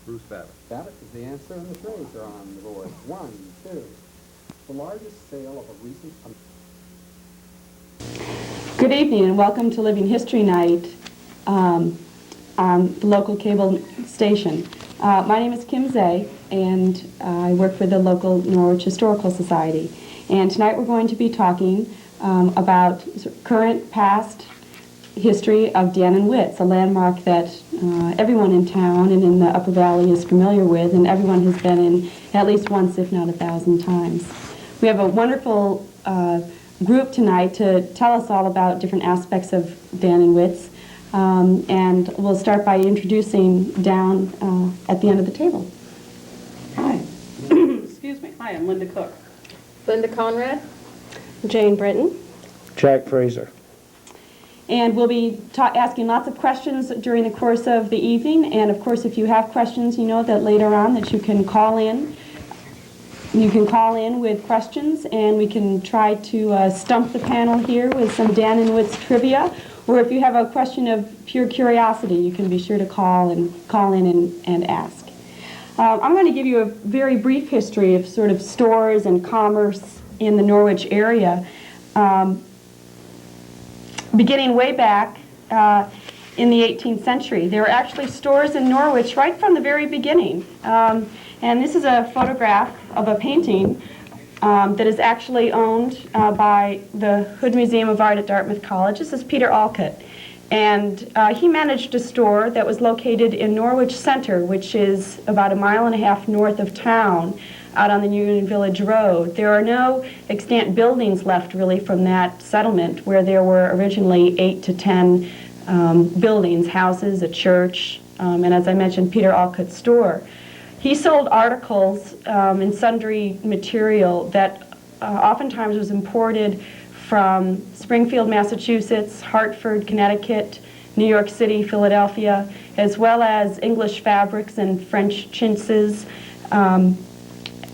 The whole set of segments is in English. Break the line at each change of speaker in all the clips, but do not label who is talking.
Bruce Babbitt.
Babbitt is the answer, and the Fraser on the board. 1, 2. The largest sale of a recent...
Good evening and welcome to Living History Night on the local cable station. My name is Kim Zay and I work for the local Norwich Historical Society. And tonight we're going to be talking about current, past history of Dan and Whit's, a landmark that everyone in town and in the Upper Valley is familiar with, and everyone has been in at least once, if not 1,000 times. We have a wonderful group tonight to tell us all about different aspects of Dan and Whit's, and we'll start by introducing down at the end of the table.
Hi. Excuse me. Hi, I'm Linda Cook.
Linda Conrad.
Jane Britton.
Jack Fraser.
And we'll be asking lots of questions during the course of the evening, and of course if you have questions, you know that later on that you can call in. You can call in with questions, and we can try to stump the panel here with some Dan and Whit's trivia. Or if you have a question of pure curiosity, you can be sure to call in and ask. I'm going to give you a very brief history of sort of stores and commerce in the Norwich area, beginning way back in the 18th century. There were actually stores in Norwich right from the very beginning. And this is a photograph of a painting that is actually owned by the Hood Museum of Art at Dartmouth College. This is Peter Alcott. And he managed a store that was located in Norwich Center, which is about 1.5 miles north of town, out on the Union Village Road. There are no extant buildings left really from that settlement, where there were originally 8 to 10 buildings, houses, a church, and as I mentioned, Peter Alcott's store. He sold articles and sundry material that oftentimes was imported from Springfield, Massachusetts, Hartford, Connecticut, New York City, Philadelphia, as well as English fabrics and French chintzes,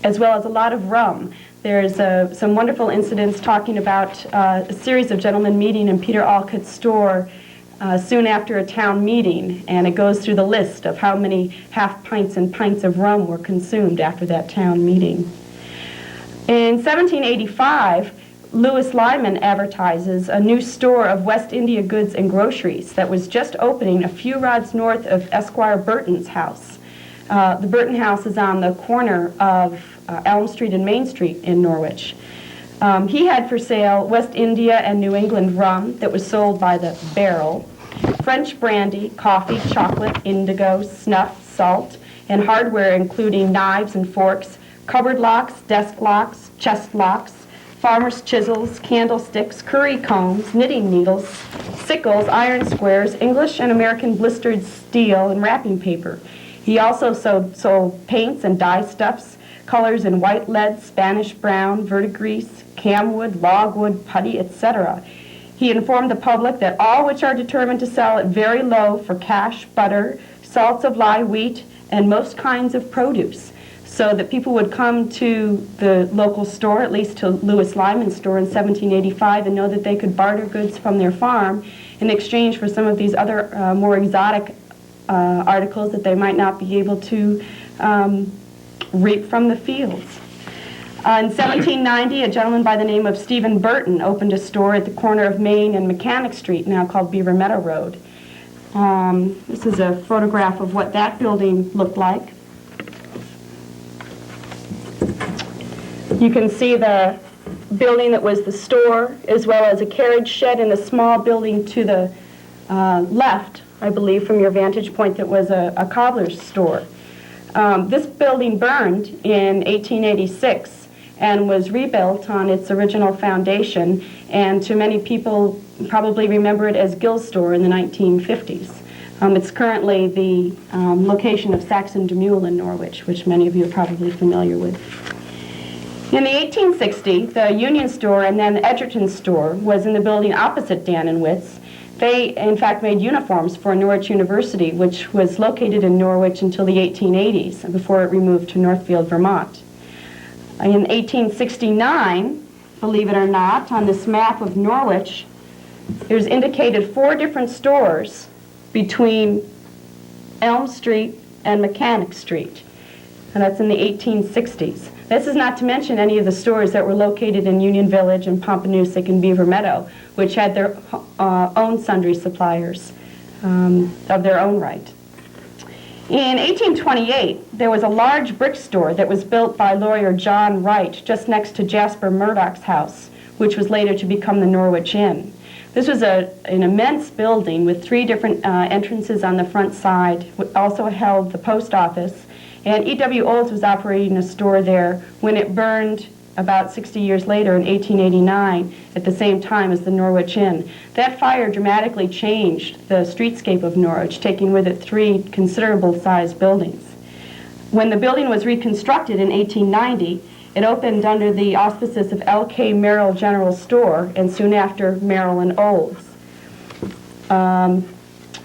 as well as a lot of rum. There's some wonderful incidents talking about a series of gentlemen meeting in Peter Alcott's store soon after a town meeting, and it goes through the list of how many half pints and pints of rum were consumed after that town meeting. In 1785, Lewis Lyman advertises a new store of West India goods and groceries that was just opening a few rods north of Esquire Burton's house. The Burton house is on the corner of Elm Street and Main Street in Norwich. He had for sale West India and New England rum that was sold by the barrel, French brandy, coffee, chocolate, indigo, snuff, salt, and hardware including knives and forks, cupboard locks, desk locks, chest locks, farmer's chisels, candlesticks, curry combs, knitting needles, sickles, iron squares, English and American blistered steel, and wrapping paper. He also sold paints and dye stuffs, colors in white lead, Spanish brown, verdigris, camwood, logwood, putty, etc. He informed the public that all which are determined to sell at very low for cash, butter, salts of lye, wheat, and most kinds of produce, so that people would come to the local store, at least to Lewis Lyman's store in 1785, and know that they could barter goods from their farm in exchange for some of these other more exotic articles that they might not be able to reap from the fields. In 1790, a gentleman by the name of Stephen Burton opened a store at the corner of Main and Mechanic Street, now called Beaver Meadow Road. This is a photograph of what that building looked like. You can see the building that was the store, as well as a carriage shed and a small building to the left, I believe, from your vantage point, that was a cobbler's store. This building burned in 1886 and was rebuilt on its original foundation, and to many people probably remember it as Gill's store in the 1950s. It's currently the location of Saxon Demule in Norwich, which many of you are probably familiar with. In the 1860s, the Union store and then Edgerton store was in the building opposite Dan and Whit's. They, in fact, made uniforms for Norwich University, which was located in Norwich until the 1880s, before it removed to Northfield, Vermont. In 1869, believe it or not, on this map of Norwich, there's indicated 4 different stores between Elm Street and Mechanic Street. And that's in the 1860s. This is not to mention any of the stores that were located in Union Village and Pompanusick and Beaver Meadow, which had their own sundry suppliers of their own right. In 1828, there was a large brick store that was built by lawyer John Wright just next to Jasper Murdoch's house, which was later to become the Norwich Inn. This was an immense building with 3 different entrances on the front side, also held the post office, and E.W. Olds was operating a store there when it burned about 60 years later in 1889 at the same time as the Norwich Inn. That fire dramatically changed the streetscape of Norwich, taking with it 3 considerable sized buildings. When the building was reconstructed in 1890, it opened under the auspices of L.K. Merrill General Store and soon after Merrill and Olds.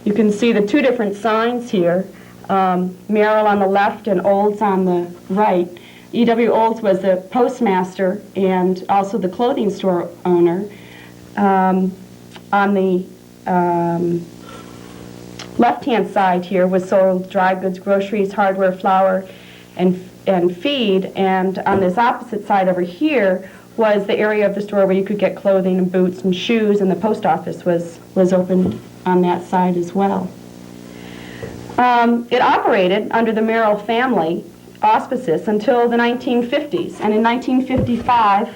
You can see the 2 different signs here, Merrill on the left and Olds on the right. E.W. Olds was the postmaster and also the clothing store owner. On the left-hand side here was sold dry goods, groceries, hardware, flour, and feed. And on this opposite side over here was the area of the store where you could get clothing and boots and shoes, and the post office was open on that side as well. It operated under the Merrill family auspices until the 1950s, and in 1955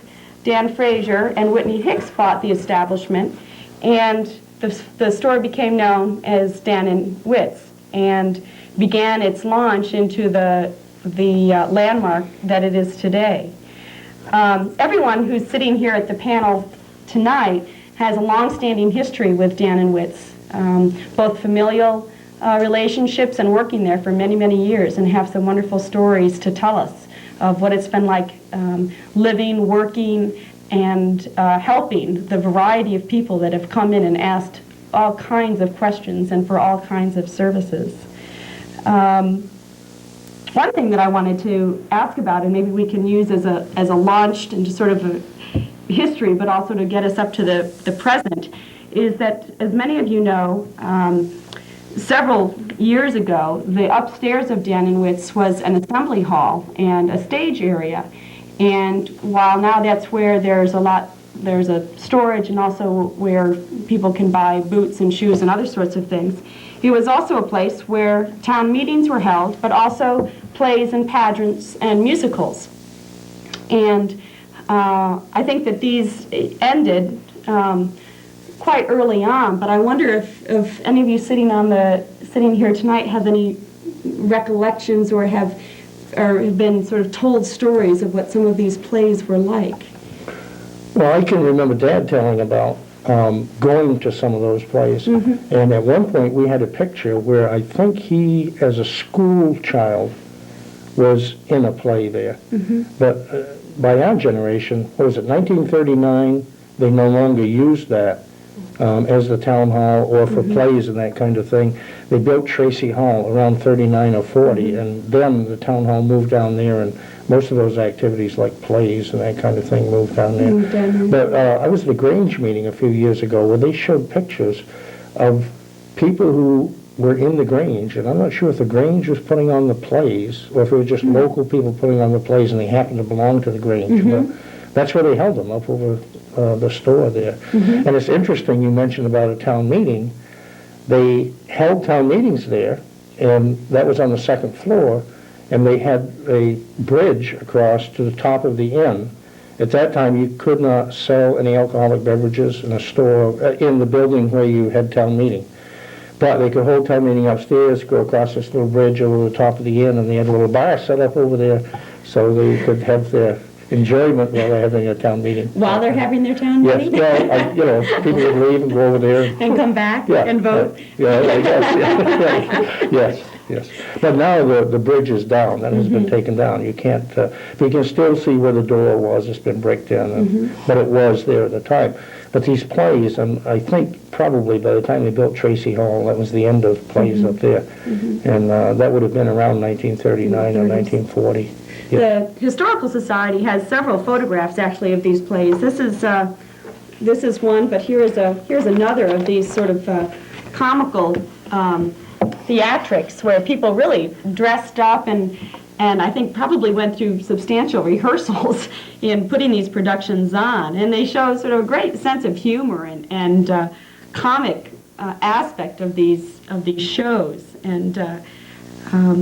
Dan Fraser and Whitney Hicks bought the establishment, and the store became known as Dan and Whit's and began its launch into the landmark that it is today. Everyone who's sitting here at the panel tonight has a long-standing history with Dan and Whit's, both familial relationships and working there for many, many years, and have some wonderful stories to tell us of what it's been like living, working, and helping the variety of people that have come in and asked all kinds of questions and for all kinds of services. One thing that I wanted to ask about, and maybe we can use as a launch into sort of a history, but also to get us up to the present, is that, as many of you know, several years ago, the upstairs of Dan and Whit's was an assembly hall and a stage area. And while now that's where there's a storage and also where people can buy boots and shoes and other sorts of things, it was also a place where town meetings were held, but also plays and pageants and musicals. And I think that these ended quite early on, but I wonder if any of you sitting here tonight have any recollections or have been sort of told stories of what some of these plays were like.
Well, I can remember Dad telling about going to some of those plays, and at one point we had a picture where I think he, as a school child, was in a play there. But by our generation, what was it, 1939, they no longer used that as the town hall or for plays and that kind of thing. They built Tracy Hall around 39 or 40, and then the town hall moved down there, and most of those activities like plays and that kind of thing moved down there. But I was at the Grange meeting a few years ago where they showed pictures of people who were in the Grange, and I'm not sure if the Grange was putting on the plays or if it was just local people putting on the plays and they happened to belong to the Grange. But that's where they held them, up over the store there. And it's interesting you mentioned about a town meeting. They held town meetings there, and that was on the 2nd floor, and they had a bridge across to the top of the inn. At that time, you could not sell any alcoholic beverages in a store in the building where you had town meeting. But they could hold town meeting upstairs, go across this little bridge over the top of the inn, and they had a little bar set up over there so they could have their enjoyment while they're having a town meeting.
While they're having their town meeting?
Yes, well, people would leave and go over there.
And come back and vote?
Yes. But now the bridge is down, that has been taken down. You can't, but you can still see where the door was. It's been bricked in, but it was there at the time. But these plays, and I think probably by the time they built Tracy Hall, that was the end of plays up there. And that would have been around 1939 or 1940.
The Historical Society has several photographs, actually, of these plays. This is one, but here's another of these sort of comical theatrics where people really dressed up and I think probably went through substantial rehearsals in putting these productions on. And they show sort of a great sense of humor and comic aspect of these shows. And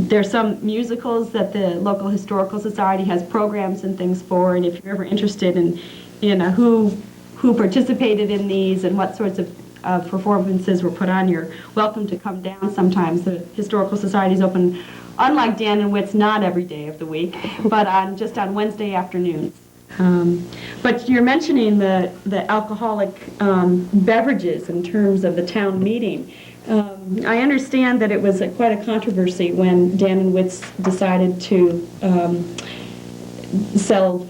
there's some musicals that the local historical society has programs and things for. And if you're ever interested in who participated in these and what sorts of performances were put on, you're welcome to come down sometimes. The historical society is open, unlike Dan and Whit's, not every day of the week, but just on Wednesday afternoons. But you're mentioning the alcoholic beverages in terms of the town meeting. I understand that it was quite a controversy when Dan and Whit's decided to sell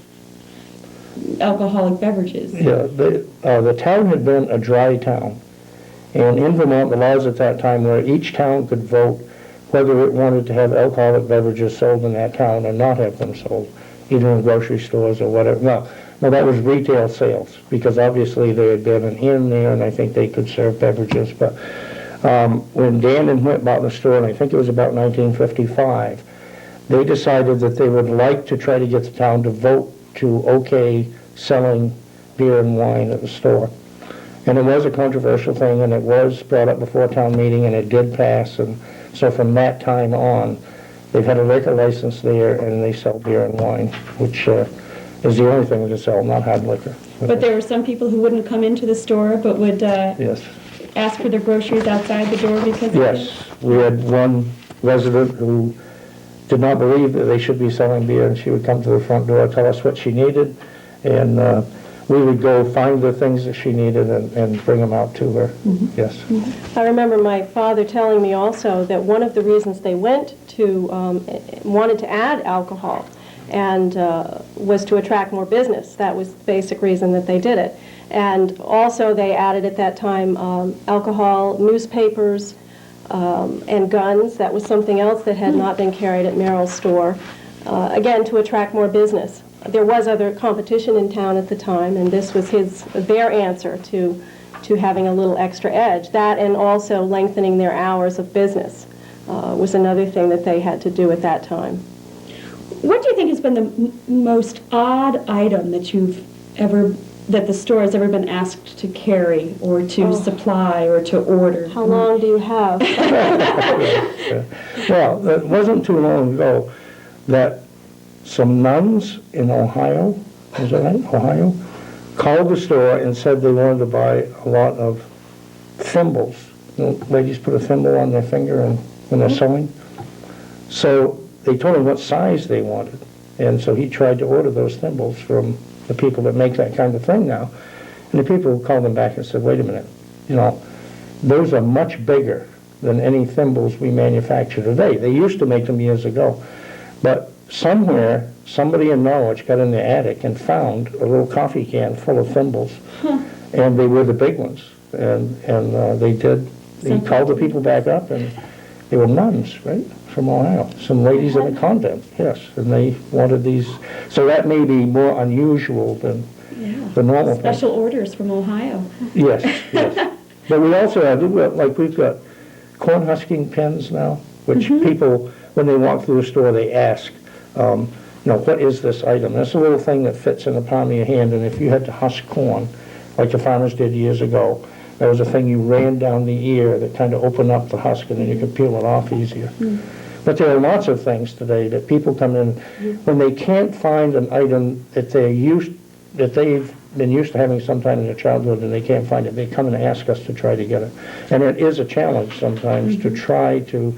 alcoholic beverages.
Yeah, the town had been a dry town. And in Vermont, the laws at that time were each town could vote whether it wanted to have alcoholic beverages sold in that town or not have them sold, either in grocery stores or whatever. No, that was retail sales, because obviously there had been an inn there, and I think they could serve beverages. But when Dan and Whit bought the store, and I think it was about 1955, they decided that they would like to try to get the town to vote to okay selling beer and wine at the store. And it was a controversial thing, and it was brought up before town meeting, and it did pass. And so from that time on, they've had a liquor license there, and they sell beer and wine, which is the only thing they sell, not hard liquor.
But there were some people who wouldn't come into the store, but would
Yes.
ask for their groceries outside the door because
Yes. We had one resident who did not believe that they should be selling beer, and she would come to the front door, tell us what she needed, and we would go find the things that she needed and bring them out to her. Yes.
I remember my father telling me also that one of the reasons they went to, wanted to add alcohol and was to attract more business. That was the basic reason that they did it. And also they added at that time alcohol, newspapers, and guns. That was something else that had not been carried at Merrill's store, again, to attract more business. There was other competition in town at the time, and this was their answer to having a little extra edge. That, and also lengthening their hours of business, was another thing that they had to do at that time.
What do you think has been the most odd item that the store has ever been asked to carry or to supply or to order?
How long do you have?
Well, it wasn't too long ago that some nuns in Ohio, is that right, Ohio, called the store and said they wanted to buy a lot of thimbles. You know, ladies put a thimble on their finger and when they're sewing. So they told him what size they wanted. And so he tried to order those thimbles from the people that make that kind of thing now. And the people called him back and said, wait a minute, you know, those are much bigger than any thimbles we manufacture today. They used to make them years ago. But somewhere, somebody in Norwich got in the attic and found a little coffee can full of thimbles. And they were the big ones. And he called the people back up, and they were nuns, right, from Ohio. Some ladies in a convent, yes. And they wanted these. So that may be more unusual than the normal thing.
Special orders from Ohio.
Yes, yes. But we also have, like we've got corn husking pens now, which people, when they walk through the store, they ask, you know, what is this item? It's a little thing that fits in the palm of your hand, and if you had to husk corn, like the farmers did years ago, there was a thing you ran down the ear that kind of opened up the husk, and then you could peel it off easier. But there are lots of things today that people come in, when they can't find an item that they've been used to having sometime in their childhood and they can't find it, they come and ask us to try to get it. And it is a challenge sometimes to try to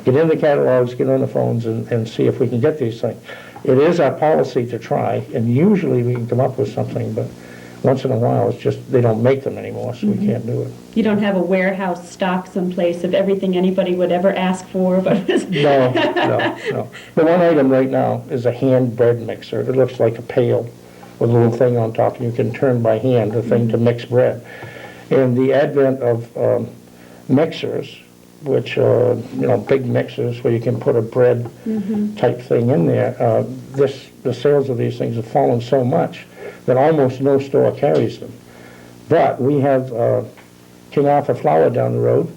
get in the catalogs, get on the phones, and see if we can get these things. It is our policy to try, and usually we can come up with something, but once in a while, it's just they don't make them anymore, so we can't do it.
You don't have a warehouse stock someplace of everything anybody would ever ask for, but
No. The one item right now is a hand bread mixer. It looks like a pail with a little thing on top, and you can turn by hand the thing to mix bread. And the advent of mixers, which are, you know, big mixers where you can put a bread type thing in there, the sales of these things have fallen so much that almost no store carries them. But we have King Arthur Flour down the road,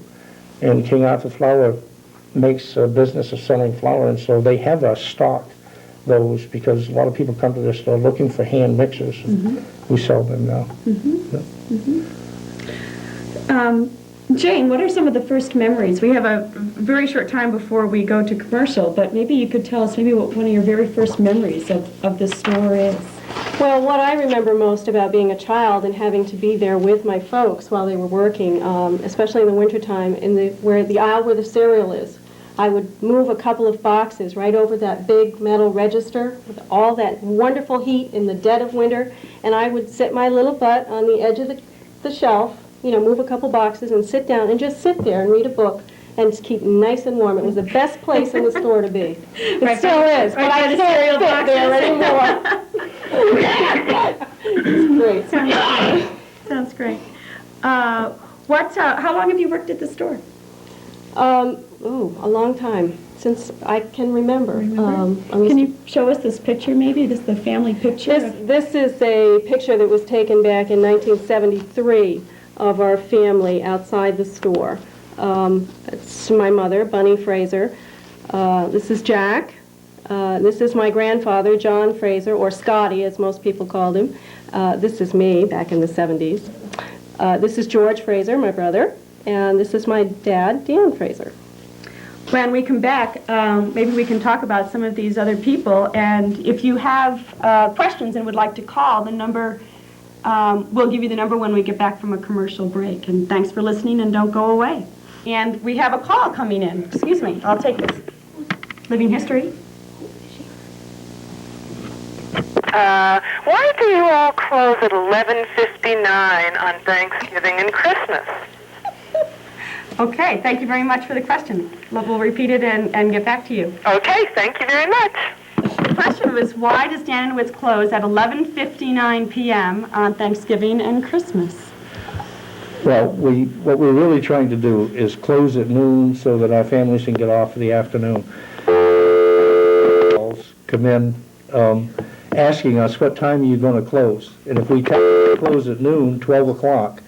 and King Arthur Flour makes a business of selling flour, and so they have us stock those because a lot of people come to their store looking for hand mixers. And we sell them now.
Jane, what are some of the first memories? We have a very short time before we go to commercial, but maybe you could tell us maybe what one of your very first memories of the store is.
Well, what I remember most about being a child and having to be there with my folks while they were working, especially in the wintertime, where the aisle where the cereal is, I would move a couple of boxes right over that big metal register with all that wonderful heat in the dead of winter, and I would sit my little butt on the edge of the shelf, move a couple boxes and sit down and just sit there and read a book and just keep nice and warm. It was the best place in the store to be. It
Right
still
by-
is,
right
but
by
I
the
can't
cereal
sit there anymore. It's great.
Sounds great. How long have you worked at the store?
A long time, since I can remember.
Can you show us this picture maybe? This is the family picture?
This is a picture that was taken back in 1973 of our family outside the store. It's my mother, Bunny Fraser. This is Jack. This is my grandfather, John Fraser, or Scotty, as most people called him. This is me back in the 70s. This is George Fraser, my brother. And this is my dad, Dan Fraser.
When we come back, maybe we can talk about some of these other people. And if you have questions and would like to call, the number, we'll give you the number when we get back from a commercial break. And thanks for listening, and don't go away. And we have a call coming in. Excuse me, I'll take this. Living History.
Why do you all close at 11:59 on Thanksgiving and Christmas?
Okay, thank you very much for the question. We'll repeat it and get back to you.
Okay, thank you very much.
The question was, why does Dan and Whit's close at 11:59 p.m. on Thanksgiving and Christmas?
Well, what we're really trying to do is close at noon so that our families can get off for the afternoon. Come in asking us, what time are you going to close? And if we close at noon, 12 o'clock,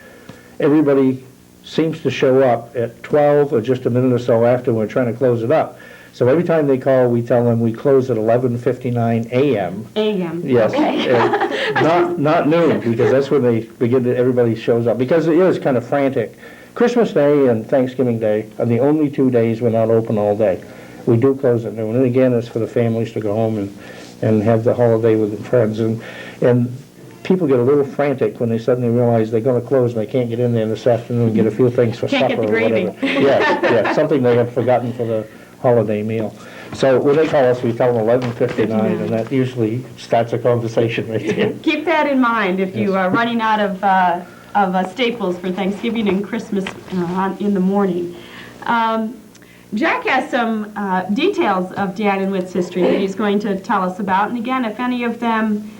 everybody seems to show up at 12 or just a minute or so after we're trying to close it up. So every time they call, we tell them we close at 11:59 a.m.
A.m.
Yes,
Okay.
not noon, because that's when they begin to, everybody shows up, because it is kind of frantic. Christmas Day and Thanksgiving Day are the only 2 days we're not open all day. We do close at noon, and again, it's for the families to go home and have the holiday with their friends. And people get a little frantic when they suddenly realize they're going to close and they can't get in there this afternoon and get a few things for
Can't
supper
get the
or
gravy.
whatever. Yes, something they have forgotten for the holiday meal. So when they call us, we tell them 11:59, and that usually starts a conversation right there.
Keep that in mind if you are running out of staples for Thanksgiving and Christmas in the morning. Jack has some details of Dan and Whit's history that he's going to tell us about. And again, if any of them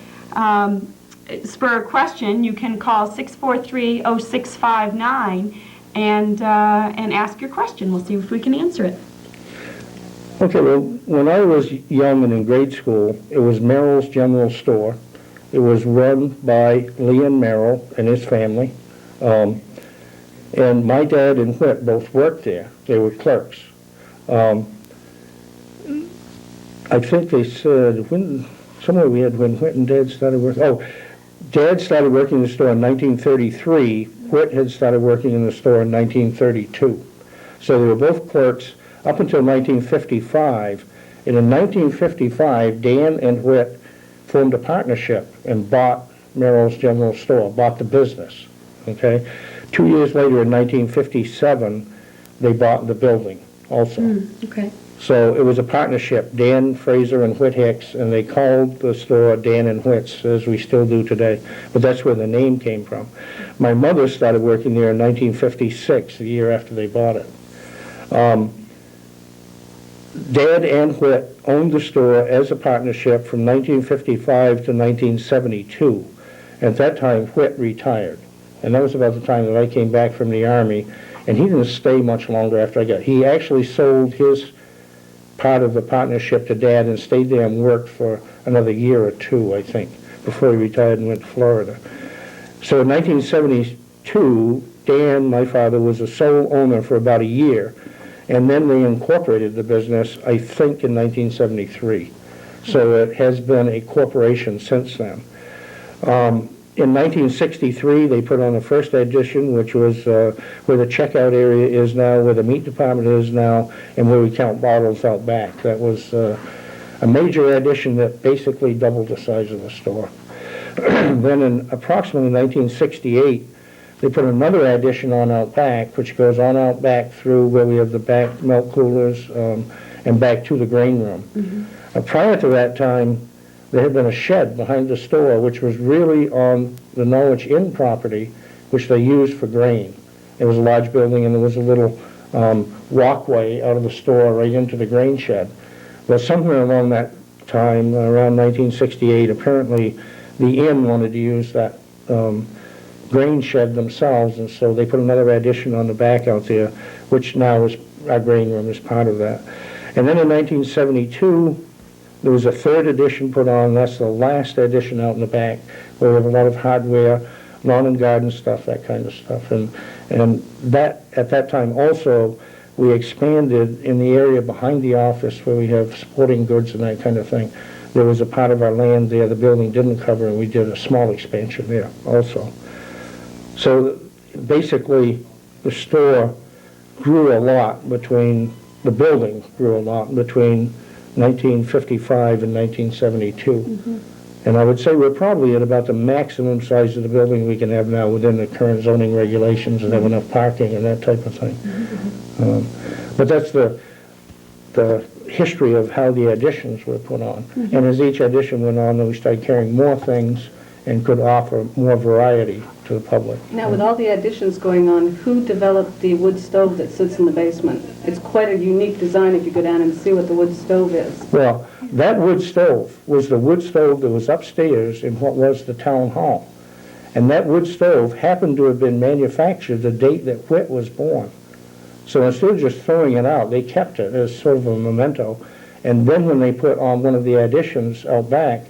spur a question, you can call 643-0659 and ask your question. We'll see if we can answer it.
Okay, well, when I was young and in grade school, it was Merrill's General Store. It was run by Leon Merrill and his family. And my dad and Whit both worked there. They were clerks. I think they said, somewhere we had when Whit and Dad started working. Oh, Dad started working in the store in 1933. Whit had started working in the store in 1932. So they were both clerks up until 1955. And in 1955, Dan and Whit formed a partnership and bought Merrill's General Store, bought the business. Okay? 2 years later, in 1957, they bought the building also.
Okay.
So it was a partnership, Dan Fraser and Whit Hicks, and they called the store Dan and Whit's, as we still do today. But that's where the name came from. My mother started working there in 1956, the year after they bought it. Dad and Whit owned the store as a partnership from 1955 to 1972. At that time, Whit retired. And that was about the time that I came back from the Army, and he didn't stay much longer after I got. He actually sold his part of the partnership to Dad and stayed there and worked for another year or two, I think, before he retired and went to Florida. So in 1972, Dan, my father, was a sole owner for about a year, and then they incorporated the business, I think, in 1973. So it has been a corporation since then. In 1963, they put on the first addition, which was where the checkout area is now, where the meat department is now, and where we count bottles out back. That was a major addition that basically doubled the size of the store. Then in approximately 1968, they put another addition on out back, which goes on out back through where we have the back milk coolers and back to the grain room. Prior to that time, there had been a shed behind the store, which was really on the Norwich Inn property, which they used for grain. It was a large building, and there was a little walkway out of the store right into the grain shed. Well, somewhere along that time, around 1968, apparently the inn wanted to use that grain shed themselves, and so they put another addition on the back out there, which now is our grain room is part of that. And then in 1972, there was a third addition put on. That's the last addition out in the back, where we have a lot of hardware, lawn and garden stuff, that kind of stuff. And that, at that time also, we expanded in the area behind the office where we have sporting goods and that kind of thing. There was a part of our land there the building didn't cover, and we did a small expansion there also. So basically, the store grew a lot between, the building grew a lot between 1955 and 1972. And I would say we're probably at about the maximum size of the building we can have now within the current zoning regulations and have enough parking and that type of thing. But that's the history of how the additions were put on. And as each addition went on, then we started carrying more things and could offer more variety to the public.
Now, with all the additions going on, who developed the wood stove that sits in the basement? It's quite a unique design if you go down and see what the wood stove is.
Well, that wood stove was the wood stove that was upstairs in what was the town hall. And that wood stove happened to have been manufactured the date that Whit was born. So instead of just throwing it out, they kept it as sort of a memento. And then when they put on one of the additions out back,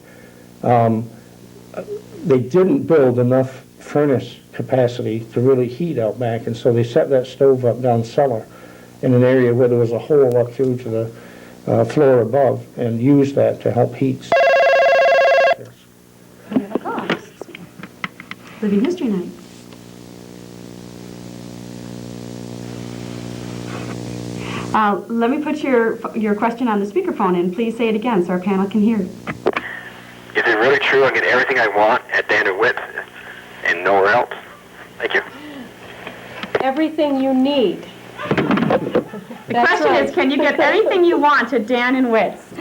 they didn't build enough furnace capacity to really heat out back, and so they set that stove up down cellar in an area where there was a hole up through to the floor above, and used that to help heat.
Living History Night. Let me put your question on the speakerphone, and please say it again so our panel can hear.
Is it really true I get everything I want at Dan and Whit and nowhere else? Thank you.
Everything you need.
The question is, can you get anything you want at Dan and Whit's?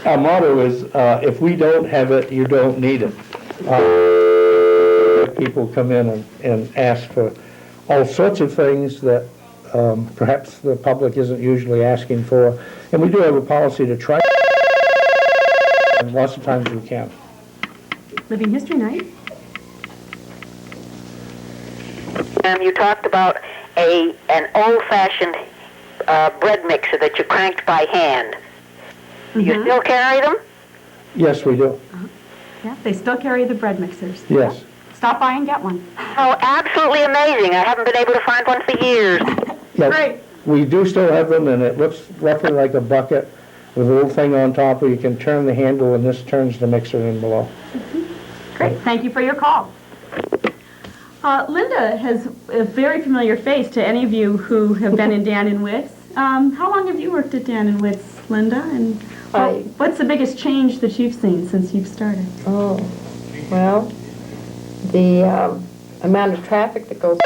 Our motto is, if we don't have it, you don't need it. People come in and ask for all sorts of things that perhaps the public isn't usually asking for. And we do have a policy to try, and lots of times we can.
Living History Night.
You talked about an old-fashioned bread mixer that you cranked by hand. You still carry them?
Yes, we do.
Yeah, they still carry the bread mixers.
Yes.
Stop by and get one.
Oh, absolutely amazing. I haven't been able to find one for years.
Yes,
Great.
we do still have them, and it looks roughly like a bucket with a little thing on top where you can turn the handle, and this turns the mixer in below.
Great. Thank you for your call. Linda has a very familiar face to any of you who have been in Dan and Whit's. How long have you worked at Dan and Whit's, Linda? And what's the biggest change that you've seen since you've started?
Oh, well, the amount of traffic that goes...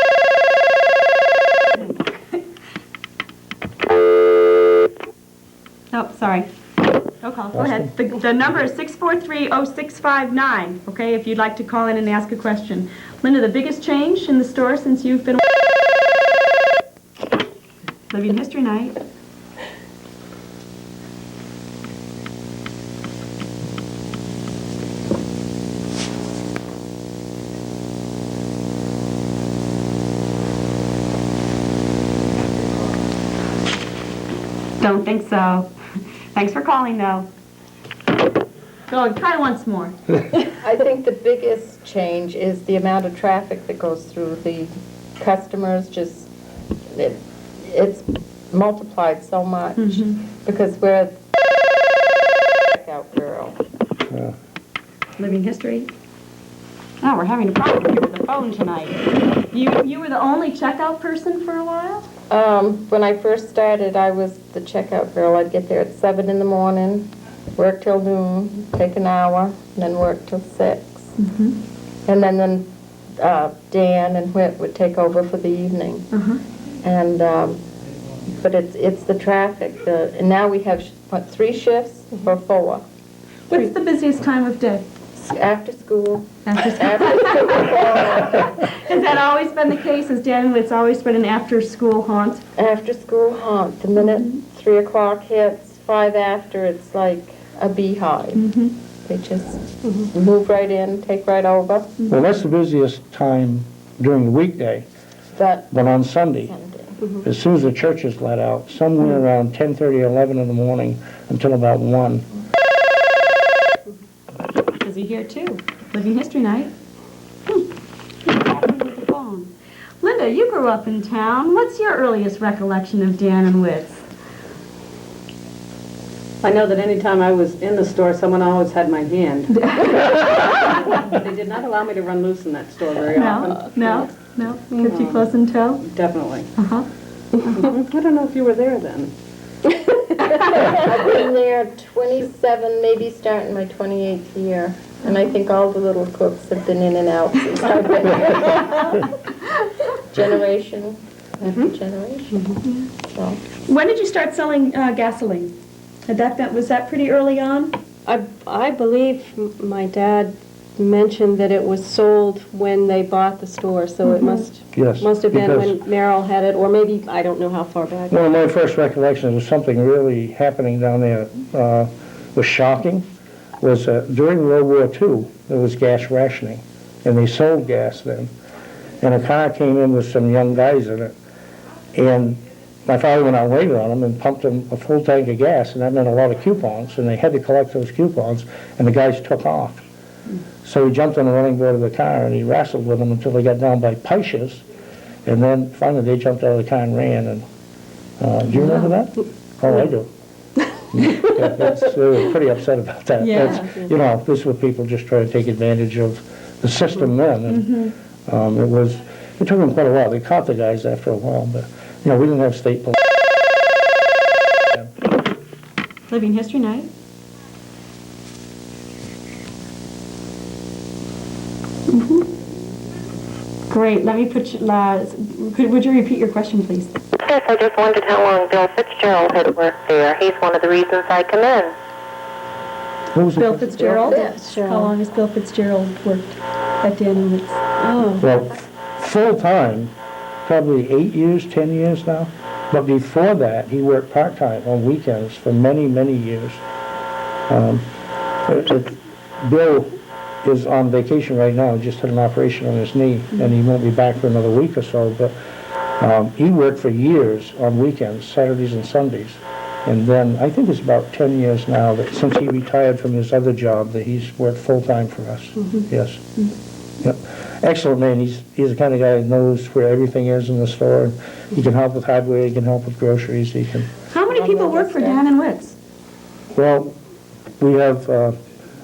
Oh, sorry. No call. Go ahead. The number is 643-0659, okay, if you'd like to call in and ask a question. Linda, the biggest change in the store since you've been... Living History Night. Don't think so. Thanks for calling, though. Go, try once more.
I think the biggest change is the amount of traffic that goes through. The customers just, it's multiplied so much because we're checkout girl.
Living history? Oh, we're having a problem here with the phone tonight. You were the only checkout person for a while?
When I first started, I was the checkout girl. I'd get there at 7 in the morning, work till noon, take an hour, and then work till 6. And then Dan and Whit would take over for the evening. And but it's the traffic. And now we have 3 shifts or 4
What's the busiest time of day?
after school.
After school.
After school.
Has that always been the case? Has Dan, it's always been an after-school haunt?
After school haunt. The minute 3 o'clock hits, 5 after, it's like a beehive. They just move right in, take right over.
Well, that's the busiest time during the weekday,
But
but on Sunday,
Sunday.
as soon as the church is let out, somewhere around 10:30, 11 in the morning until about 1.
Busy here too. Living history night. With the phone. Linda, you grew up in town. What's your earliest recollection of Dan and Whit's?
I know that any time I was in the store, someone always had my hand. They did not allow me to run loose in that store very often.
No. Kept you close in tow?
Definitely.
Uh-huh.
I don't know if you were there then.
I've been there 27, maybe starting my 28th year. And I think all the little cooks have been in and out since I've been here. Generation after generation. So.
When did you start selling gasoline? Was that pretty early on?
I believe my dad mentioned that it was sold when they bought the store, so it must
Yes,
have been when
because-
Merrill had it, or maybe, I don't know how far back.
One of my first recollections of something really happening down there was shocking, was during World War II, there was gas rationing, and they sold gas then. And a car came in with some young guys in it, and my father went out later on them and pumped them a full tank of gas, and that meant a lot of coupons, and they had to collect those coupons, and the guys took off. So he jumped on the running board of the car, and he wrestled with them until they got down by Peiches, and then finally they jumped out of the car and ran. And do you remember that? Oh, I do. They were pretty upset about that.
Yeah.
That's, this is what people just try to take advantage of the system then. And it took them quite a while. They caught the guys after a while, but we didn't have state police.
Living history night. Great. Let me put you, would you repeat your question, please?
Yes, I just wondered how long Bill Fitzgerald had worked there. He's one of the reasons I come in.
Who was it?
Bill Fitzgerald?
Yes.
How long has Bill Fitzgerald worked at Dan and Whit's?
Oh,
Well, full-time, probably 8 years, 10 years now. But before that, he worked part-time on weekends for many, many years. Bill is on vacation right now. He just had an operation on his knee, and he won't be back for another week or so. But he worked for years on weekends, Saturdays and Sundays. And then I think it's about 10 years now that since he retired from his other job that he's worked full-time for us. Yes. Yep. Excellent man. He's the kind of guy that knows where everything is in the store. And he can help with hardware. He can help with groceries. He can.
How many people work for Dan and Whit's?
Well, we have, I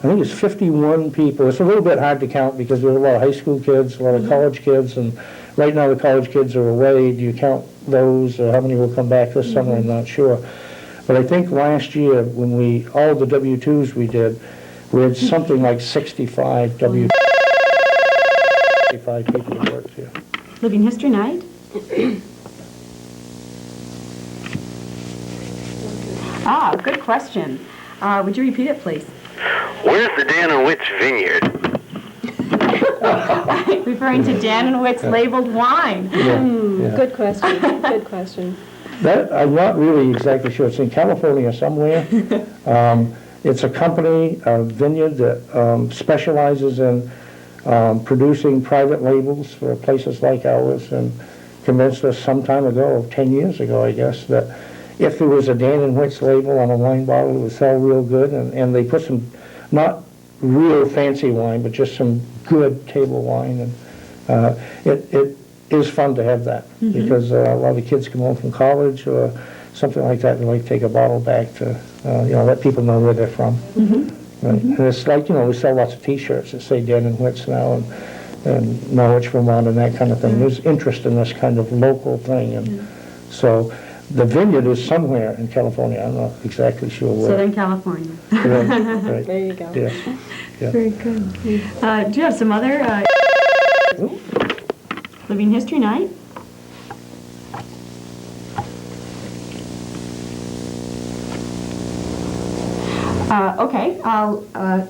think it's 51 people. It's a little bit hard to count because there are a lot of high school kids, a lot of college kids, and right now the college kids are away. Do you count those, or how many will come back this summer? I'm not sure. But I think last year, when all the W-2s we did, we had something like 65 65 people who worked here.
Living history night. Good question. Would you repeat it, please?
Where's the Dan and Whit's vineyard?
Referring to Dan and Whit's labeled wine.
Yeah.
good question, good question.
That, I'm not really exactly sure. It's in California somewhere. It's a company, a vineyard that specializes in producing private labels for places like ours, and convinced us some time ago, 10 years ago, I guess, that if there was a Dan and Whit's label on a wine bottle, it would sell real good. And they put some, not real fancy wine, but just some good table wine. And is fun to have that, because a lot of the kids come home from college or something like that, and they like take a bottle back to, let people know where they're from. Right. And it's like, we sell lots of T-shirts that say Dan and Whit's now, and Norwich, Vermont, and that kind of thing. There's interest in this kind of local thing, and so the vineyard is somewhere in California. I'm not exactly sure where.
Southern California.
Right.
There you go.
Yeah.
Very good. Do you have some other Living History Night? Okay,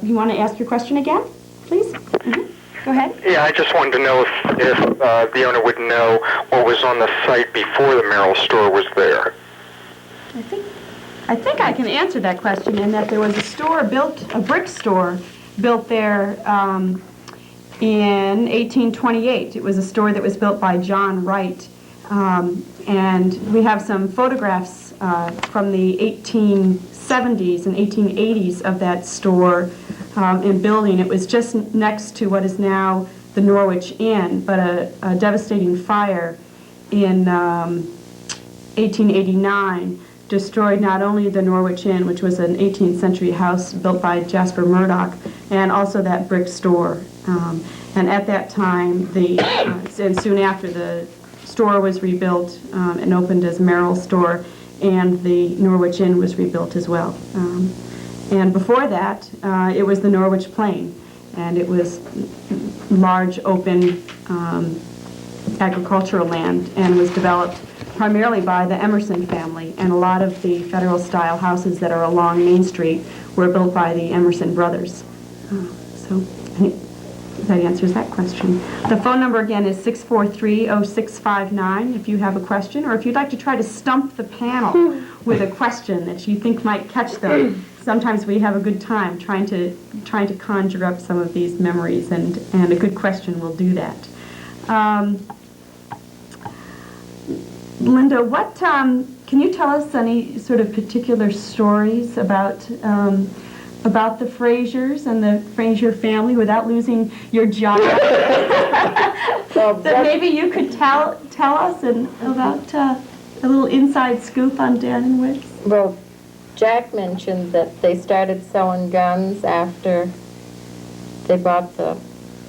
you want to ask your question again, please? Go ahead.
Yeah, I just wanted to know if the owner would know what was on the site before the Merrill store was there.
I think I can answer that question in that there was a brick store built there in 1828. It was a store that was built by John Wright, and we have some photographs from the 1870s and 1880s of that store and building. It was just next to what is now the Norwich Inn, but a devastating fire in 1889 destroyed not only the Norwich Inn, which was an 18th century house built by Jasper Murdoch, and also that brick store. And at that time, and soon after, the store was rebuilt and opened as Merrill's store, and the Norwich Inn was rebuilt as well. And before that, it was the Norwich Plain, and it was large, open agricultural land, and was developed primarily by the Emerson family, and a lot of the Federal-style houses that are along Main Street were built by the Emerson brothers. So I think that answers that question. The phone number again is 643-0659 if you have a question, or if you'd like to try to stump the panel with a question that you think might catch them. Sometimes we have a good time trying to conjure up some of these memories, and a good question will do that. Linda, what can you tell us any sort of particular stories about the Frasers and the Fraser family without losing your job? That maybe you could tell us about a little inside scoop on Dan and Whit?
Well, Jack mentioned that they started selling guns after they bought the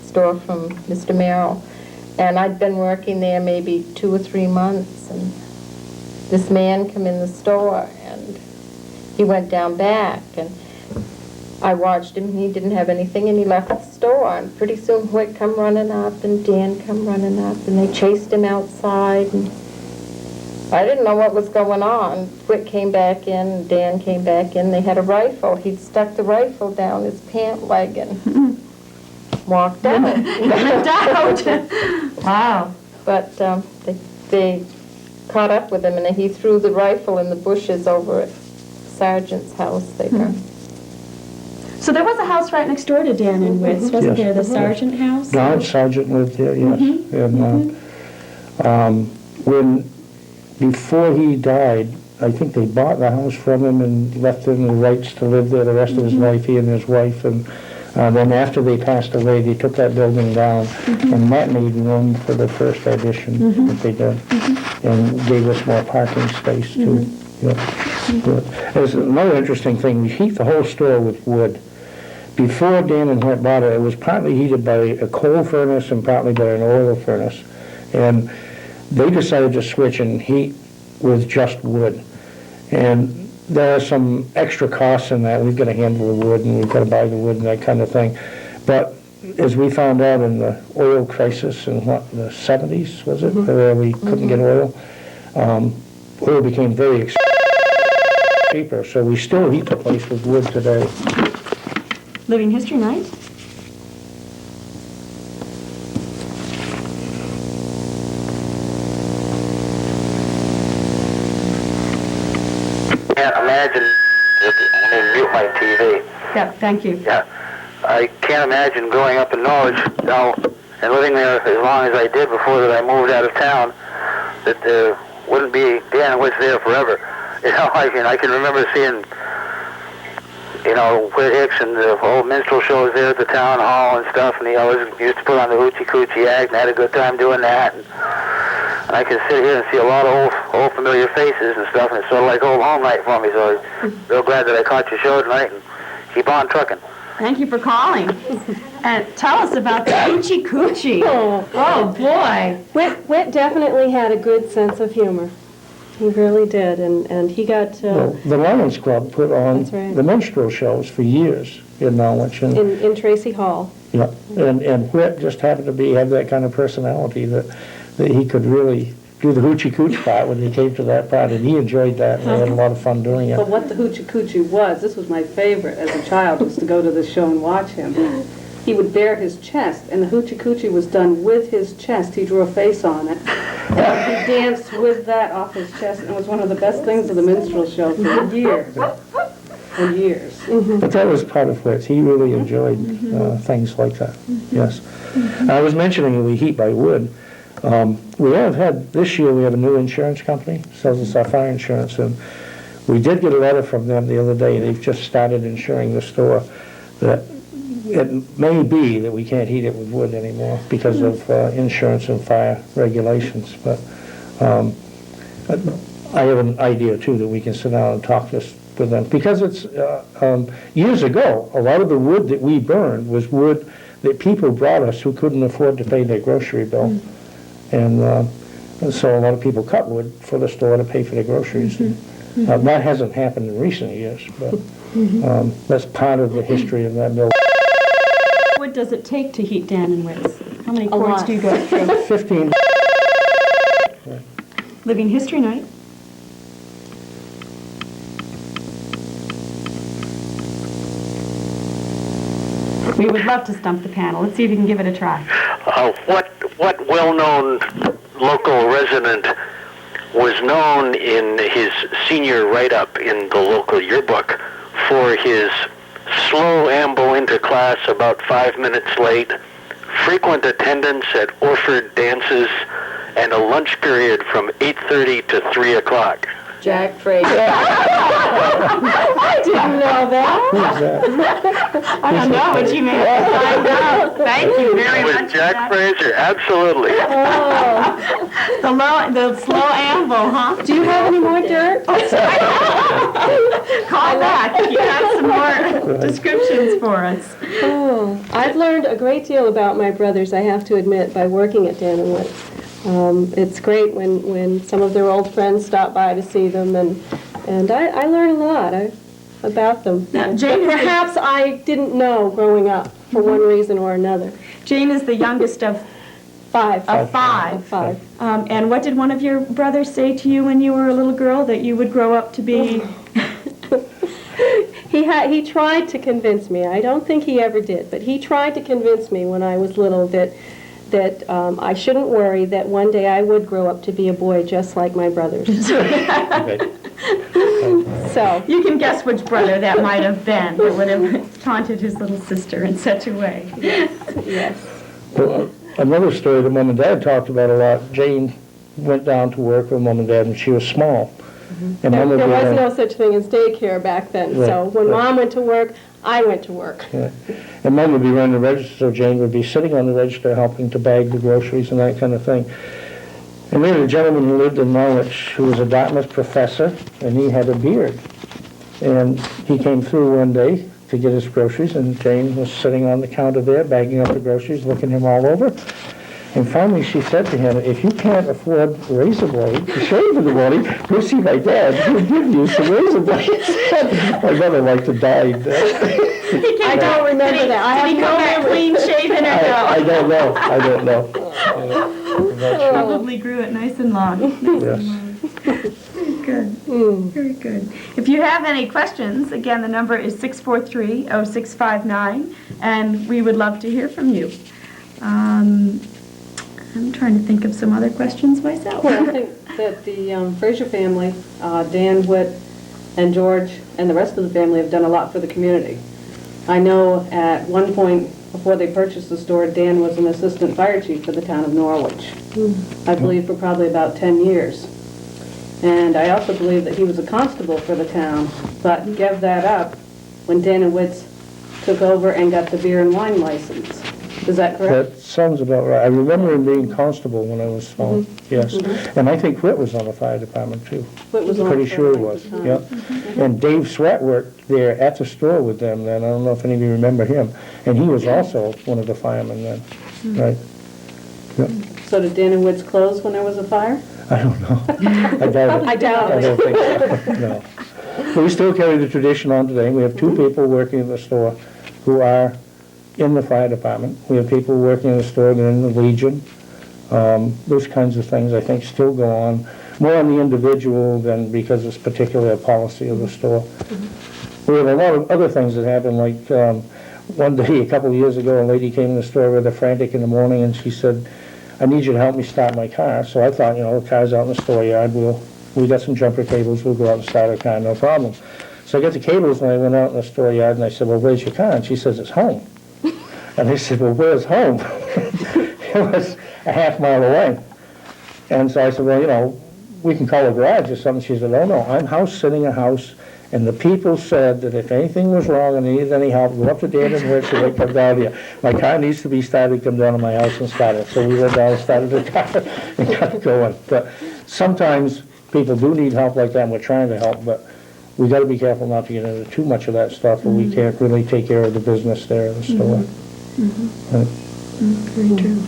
store from Mr. Merrill. And I'd been working there maybe 2 or 3 months, and this man come in the store, and he went down back, and I watched him, and he didn't have anything, and he left the store, and pretty soon Whit come running up, and Dan come running up, and they chased him outside, and I didn't know what was going on. Whit came back in, Dan came back in, they had a rifle. He'd stuck the rifle down his pant leg and walked out.
Went out. Wow.
But they caught up with him, and he threw the rifle in the bushes over at Sergeant's house there.
So there was a house right next door to Dan and Whit's, wasn't there? The Sargent house?
Don Sargent lived there, yes. And before he died, I think they bought the house from him and left him the rights to live there the rest of his life, he and his wife. And then after they passed away, they took that building down, and that made room for the first addition that they did, and gave us more parking space too. There's another interesting thing. We heat the whole store with wood. Before Dan and Whit bought it, it was partly heated by a coal furnace and partly by an oil furnace. And they decided to switch and heat with just wood. And there are some extra costs in that. We've got to handle the wood, and we've got to buy the wood and that kind of thing. But as we found out in the oil crisis in the 70s, was it, where we couldn't get oil, oil became very cheaper. So we still heat the place with wood today.
Living History Night.
Can't imagine. Let me mute my TV.
Yeah, thank you.
Yeah, I can't imagine growing up in Norwich now and living there as long as I did before that I moved out of town, that there wouldn't be Dan and Whit there forever. I can remember seeing you know, Whit Hicks and the old minstrel shows there at the town hall and stuff, and he always used to put on the Hoochie Coochie act, and I had a good time doing that. And I can sit here and see a lot of old familiar faces and stuff, and it's sort of like old home night for me, so I'm real glad that I caught your show tonight, and keep on trucking.
Thank you for calling. And tell us about the Hoochie Coochie. Oh, boy.
Whit definitely had a good sense of humor. He really did, and he got...
Well, the Lions Club put on
That's right.
the minstrel shows for years in Norwich. And,
in Tracy Hall.
yeah, and Whit just happened to have that kind of personality that he could really do the Hoochie Cooch part when he came to that part, and he enjoyed that, and they had a lot of fun doing it.
But what the Hoochie Coochie was, this was my favorite as a child, was to go to the show and watch him. He would bare his chest, and the Hoochie Coochie was done with his chest. He drew a face on it. And he danced with that off his chest, and it was one of the best things of the minstrel show for years and years.
But that was part of Whit. He really enjoyed things like that, yes. I was mentioning the heat by wood. We have had, this year we have a new insurance company, sells us our fire insurance, and we did get a letter from them the other day. They've just started insuring the store, that it may be that we can't heat it with wood anymore because of insurance and fire regulations. But I have an idea too that we can sit down and talk this with them, because it's years ago a lot of the wood that we burned was wood that people brought us who couldn't afford to pay their grocery bill, and so a lot of people cut wood for the store to pay for their groceries. That hasn't happened in recent years, but that's part of the history of that mill.
What does it take to heat Dan and Whit's? How many cords
lot.
do you go through?
15.
Living History Night. We would love to stump the panel. Let's see if you can give it a try.
What well-known local resident was known in his senior write-up in the local yearbook for his slow amble into class about 5 minutes late, frequent attendance at Orford dances, and a lunch period from 8:30 to 3 o'clock?
Jack Fraser.
I didn't know that.
Who's that?
I don't know, but you may have to find out. Thank you very much.
With Jack Fraser, absolutely.
The slow amble, huh?
Do you have any more dirt?
Call back if you have some more descriptions for us.
Oh, I've learned a great deal about my brothers, I have to admit, by working at Dan and Whit's. It's great when some of their old friends stop by to see them, and I learn a lot about them.
Now,
But
Jane,
perhaps I didn't know growing up for one reason or another.
Jane is the youngest of
Five.
five. And what did one of your brothers say to you when you were a little girl, that you would grow up to be?
He tried to convince me. I don't think he ever did, but he tried to convince me when I was little that I shouldn't worry, that one day I would grow up to be a boy just like my brothers. So
You can guess which brother that might have been that would have taunted his little sister in such a way.
yes.
Well, another story that Mom and Dad talked about a lot, Jane went down to work with Mom and Dad when she was small. And
There
Mom would
was
be
no such thing as daycare back then.
Right,
So when
right.
Mom went to work, I went to work.
And Mom would be running the register, so Jane would be sitting on the register helping to bag the groceries and that kind of thing. And we had a gentleman who lived in Norwich who was a Dartmouth professor, and he had a beard. And he came through one day to get his groceries, and Jane was sitting on the counter there, bagging up the groceries, looking him all over. And finally she said to him, if you can't afford a razor blade to shave in the morning, go see my dad. He'll give you some razor blades. My mother liked to die.
I don't remember that. I
Did he
have
come
no
back
memory.
clean shaven or
I
no?
don't know. I don't know.
Probably grew it nice and long.
Yes.
Very good. Very good. If you have any questions, again, the number is 643-0659, and we would love to hear from you. I'm trying to think of some other questions myself.
Well, I think that the Fraser family, Dan, Whit, and George, and the rest of the family have done a lot for the community. I know at one point, before they purchased the store, Dan was an assistant fire chief for the town of Norwich. I believe for probably about 10 years. And I also believe that he was a constable for the town, but gave that up when Dan and Whit's took over and got the beer and wine license. Is that correct?
That sounds about right. I remember him being constable when I was small, yes. And I think Whit was on the fire department too.
Whit was on
Pretty
for a
sure he
length
was,
of time.
yeah. And Dave Sweat worked there at the store with them then. I don't know if any of you remember him. And he was also one of the firemen then, right? Yep.
So did Dan and Whit's close when there was a fire?
I don't know. I doubt it.
I doubt
I
it.
don't think so, no. But we still carry the tradition on today. We have two people working in the store who are in the fire department. We have people working in the store that are in the Legion. Those kinds of things, I think, still go on. More on the individual than because it's particularly a policy of the store. We have a lot of other things that happen, like one day, a couple of years ago, a lady came in the store rather frantic in the morning, and she said, I need you to help me start my car. So I thought, you know, the car's out in the store yard, we got some jumper cables, we'll go out and start our car, no problem. So I got the cables, and I went out in the store yard, and I said, well, where's your car? And she says, it's home. And I said, well, where's home? It was a half mile away. And so I said, well, you know, we can call a garage or something. She said, oh, no, I'm house sitting a house, and the people said that if anything was wrong and they needed any help, go up to Dan and Whit, so they come down here. My car needs to be started, come down to my house and start it. So we went down and started the car and got it going. But sometimes people do need help like that, and we're trying to help, but we got to be careful not to get into too much of that stuff, or we can't really take care of the business there in the store. Right.
Very true.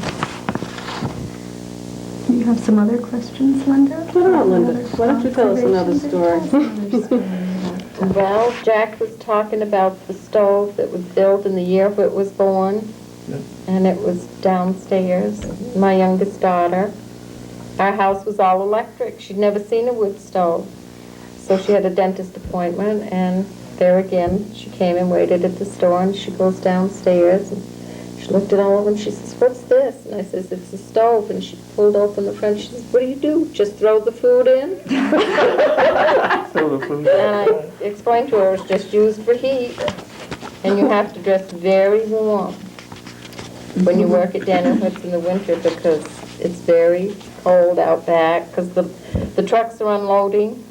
You have some other questions, Linda?
What about Linda? Why don't you tell us another story?
Well, Jack was talking about the stove that was built in the year Whit was born, and it was downstairs, my youngest daughter. Our house was all electric. She'd never seen a wood stove. So she had a dentist appointment, and there again, she came and waited at the store, and she goes downstairs, and she looked it all over, and she says, what's this? And I says, it's a stove. And she pulled open the front. She says, what do you do? Just throw the food in? And I explained to her it's just used for heat, and you have to dress very warm when you work at Dan and Whit's in the winter, because it's very cold out back, because the trucks are unloading,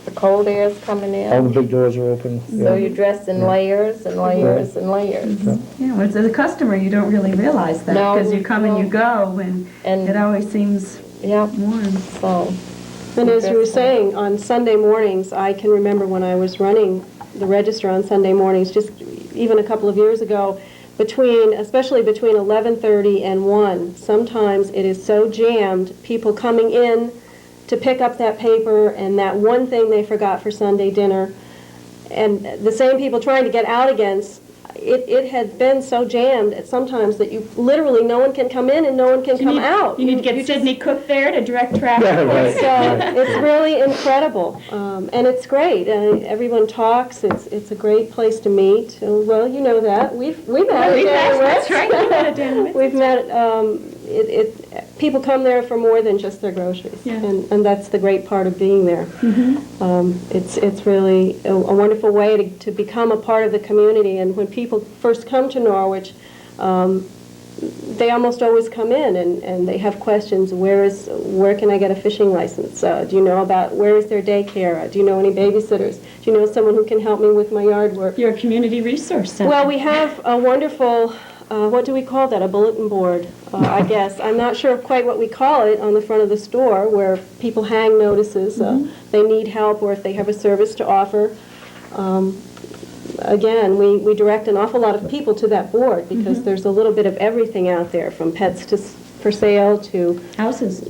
the cold air is coming
All the
in,
big doors are open.
so you dress in layers and layers and layers.
Yeah, well, as a customer, you don't really realize that,
No,
because you come and you go, and
And-
it always seems
Yep,
warm.
so,
And as you were saying, on Sunday mornings, I can remember when I was running the register on Sunday mornings, just even a couple of years ago, especially between 11:30 and 1, sometimes it is so jammed, people coming in to pick up that paper and that one thing they forgot for Sunday dinner, and the same people trying to get out again. It had been so jammed at sometimes that you literally, no one can come in and no one can come out.
You need to get Sydney Cook there to direct traffic.
Yeah, right.
So it's really incredible, and it's great. Everyone talks. It's a great place to meet. Well, you know that we've met.
That's right. You met at Dan and Whit's.
We've met. People come there for more than just their groceries,
Yeah.
and that's the great part of being there. It's really a wonderful way to become a part of the community. And when people first come to Norwich, they almost always come in and they have questions. Where can I get a fishing license? Do you know about where is their daycare? Do you know any babysitters? Do you know someone who can help me with my yard work?
Your community resource center.
Well, we have a wonderful, what do we call that? A bulletin board, I guess. I'm not sure quite what we call it, on the front of the store, where people hang notices. They need help, or if they have a service to offer. Again, we direct an awful lot of people to that board, because there's a little bit of everything out there, from pets for sale to
houses.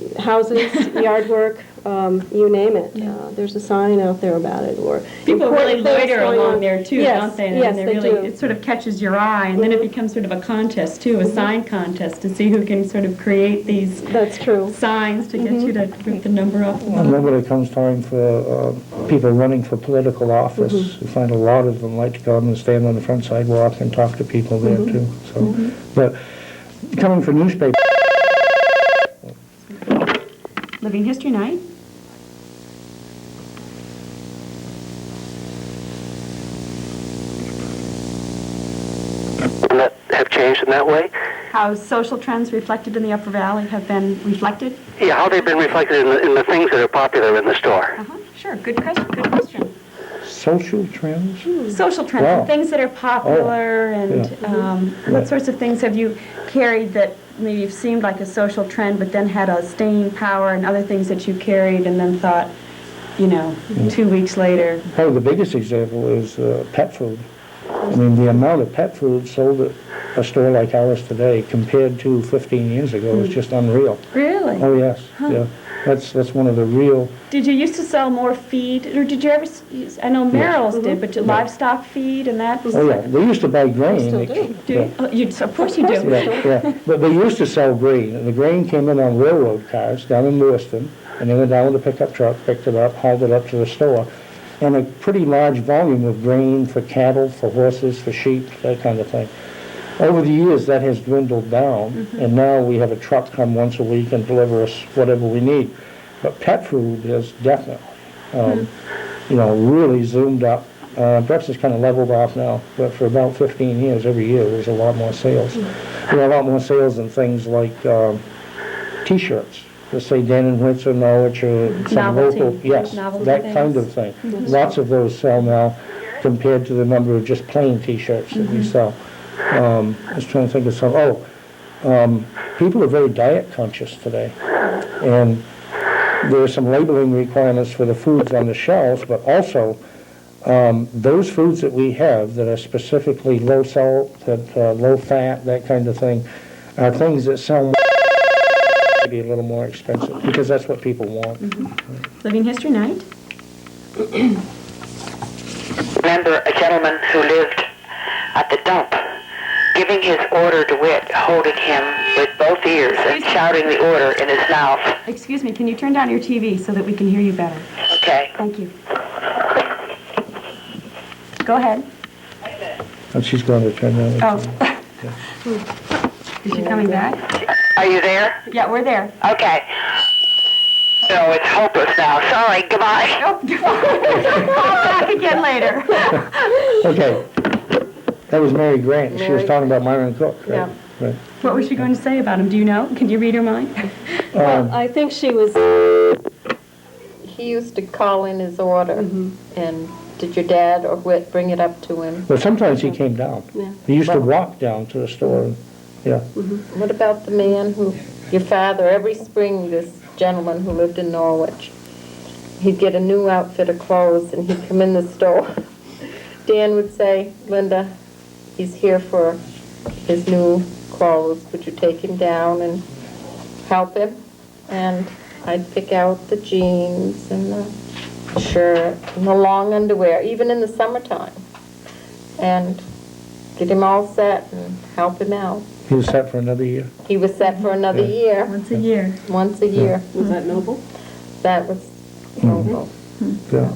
yard work, you name it. There's a sign out there about it, or
People really
important things
loiter
going
along
on.
there too,
Yes,
don't they? And
yes,
they
they
really,
do.
it sort of catches your eye, and then it becomes sort of a contest too, a sign contest, to see who can sort of create these
That's true.
signs to get you to rip the number off the
And
bottom.
then when it comes time for people running for political office, you find a lot of them like to come and stand on the front sidewalk and talk to people there too. So, but coming for newspaper.
Living History Night.
That have changed in that way?
How social trends reflected in the Upper Valley have been reflected?
Yeah, how they've been reflected in the things that are popular in the store.
Sure, good question.
social trends?
Social trends,
Wow.
and things that are popular, and what sorts of things have you carried that maybe have seemed like a social trend, but then had a staying power, and other things that you carried and then thought, 2 weeks later?
Probably the biggest example is pet food. I mean, the amount of pet food sold at a store like ours today compared to 15 years ago is just unreal.
Really?
Oh, yes, yeah. That's one of the real,
Did you used to sell more feed, or did you ever, I know Merrill's did, but livestock feed and that?
oh, yeah, they used to buy grain.
Still do.
Do you? Oh, of course you do.
Yeah, but they used to sell grain, and the grain came in on railroad cars down in Lewiston, and they went down with a pickup truck, picked it up, hauled it up to the store, and a pretty large volume of grain for cattle, for horses, for sheep, that kind of thing. Over the years, that has dwindled down, and now we have a truck come once a week and deliver us whatever we need. But pet food has definitely, really zoomed up. Perhaps it's kind of leveled off now, but for about 15 years, every year, there's a lot more sales. There are a lot more sales in things like T-shirts. Let's say Dan and Whit's or Norwich or some
Novelty.
local, yes,
Novelty
that
things.
kind of thing. Lots of those sell now compared to the number of just plain T-shirts that we sell. I was trying to think of some, people are very diet conscious today. And there are some labeling requirements for the foods on the shelves, but also those foods that we have that are specifically low salt, that low fat, that kind of thing, are things that sell maybe a little more expensive because that's what people want.
Living History Night?
Remember a gentleman who lived at the dump, giving his order to Whit, holding him with both ears and shouting the order in his mouth.
Excuse me, can you turn down your TV so that we can hear you better?
Okay.
Thank you. Go ahead.
And she's going to turn down the
Oh. Is she coming back?
Are you there?
Yeah, we're there.
Okay. No, it's hopeless now. Sorry, goodbye.
Call back again later.
Okay. That was Mary Grant. She was talking about Myron Cook, right?
Yeah.
Right.
What was she going to say about him? Do you know? Can you read her mind?
Well, I think she was,
He used to call in his order, and did your dad or Whit bring it up to him?
But sometimes he came down.
Yeah.
He used to walk down to the store. And, yeah.
What about the man who, your father, every spring, this gentleman who lived in Norwich, he'd get a new outfit of clothes and he'd come in the store. Dan would say, Linda, he's here for his new clothes. Would you take him down and help him? And I'd pick out the jeans and the shirt and the long underwear, even in the summertime, and get him all set and help him out.
He was set for another year.
He was set for another year,
Once a year.
once a year.
Was that noble?
That was noble.
Yeah.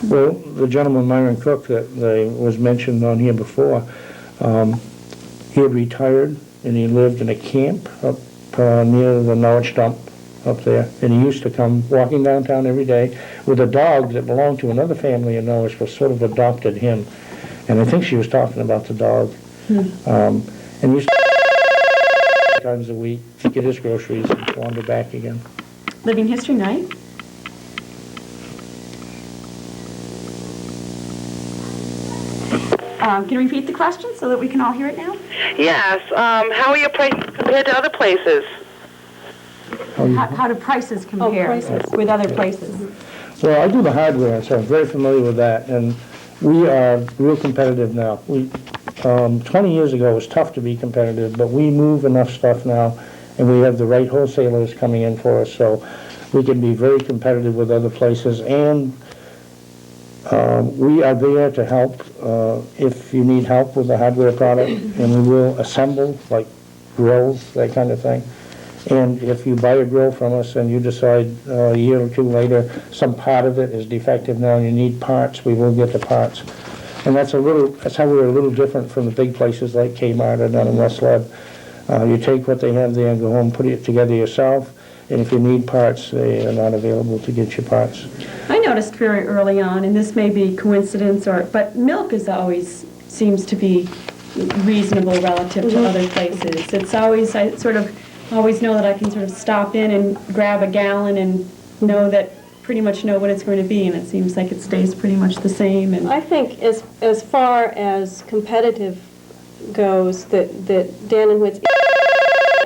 Well, the gentleman, Myron Cook, that was mentioned on here before, he had retired and he lived in a camp up near the Norwich dump up there. And he used to come walking downtown every day with a dog that belonged to another family in Norwich, but sort of adopted him. And I think she was talking about the dog. And he used to times a week to get his groceries and wander back again.
Living History Night? Can you repeat the question so that we can all hear it now?
Yes. How are your places compared to other places?
How do prices compare
prices.
with other places?
Well, I do the hardware, so I'm very familiar with that, and we are real competitive now. 20 years ago, it was tough to be competitive, but we move enough stuff now, and we have the right wholesalers coming in for us, so we can be very competitive with other places, and we are there to help if you need help with the hardware product, and we will assemble, like grills, that kind of thing. And if you buy a grill from us and you decide a year or two later some part of it is defective now and you need parts, we will get the parts. And that's how we're a little different from the big places like Kmart or down in West Leb. You take what they have there and go home, put it together yourself, and if you need parts, they are not available to get you parts.
I noticed very early on, and this may be coincidence, but milk is always seems to be reasonable relative to other places. It's always, I always know that I can sort of stop in and grab a gallon and know that pretty much know what it's going to be, and it seems like it stays pretty much the same. And
I think as far as competitive goes, that Dan and Whit's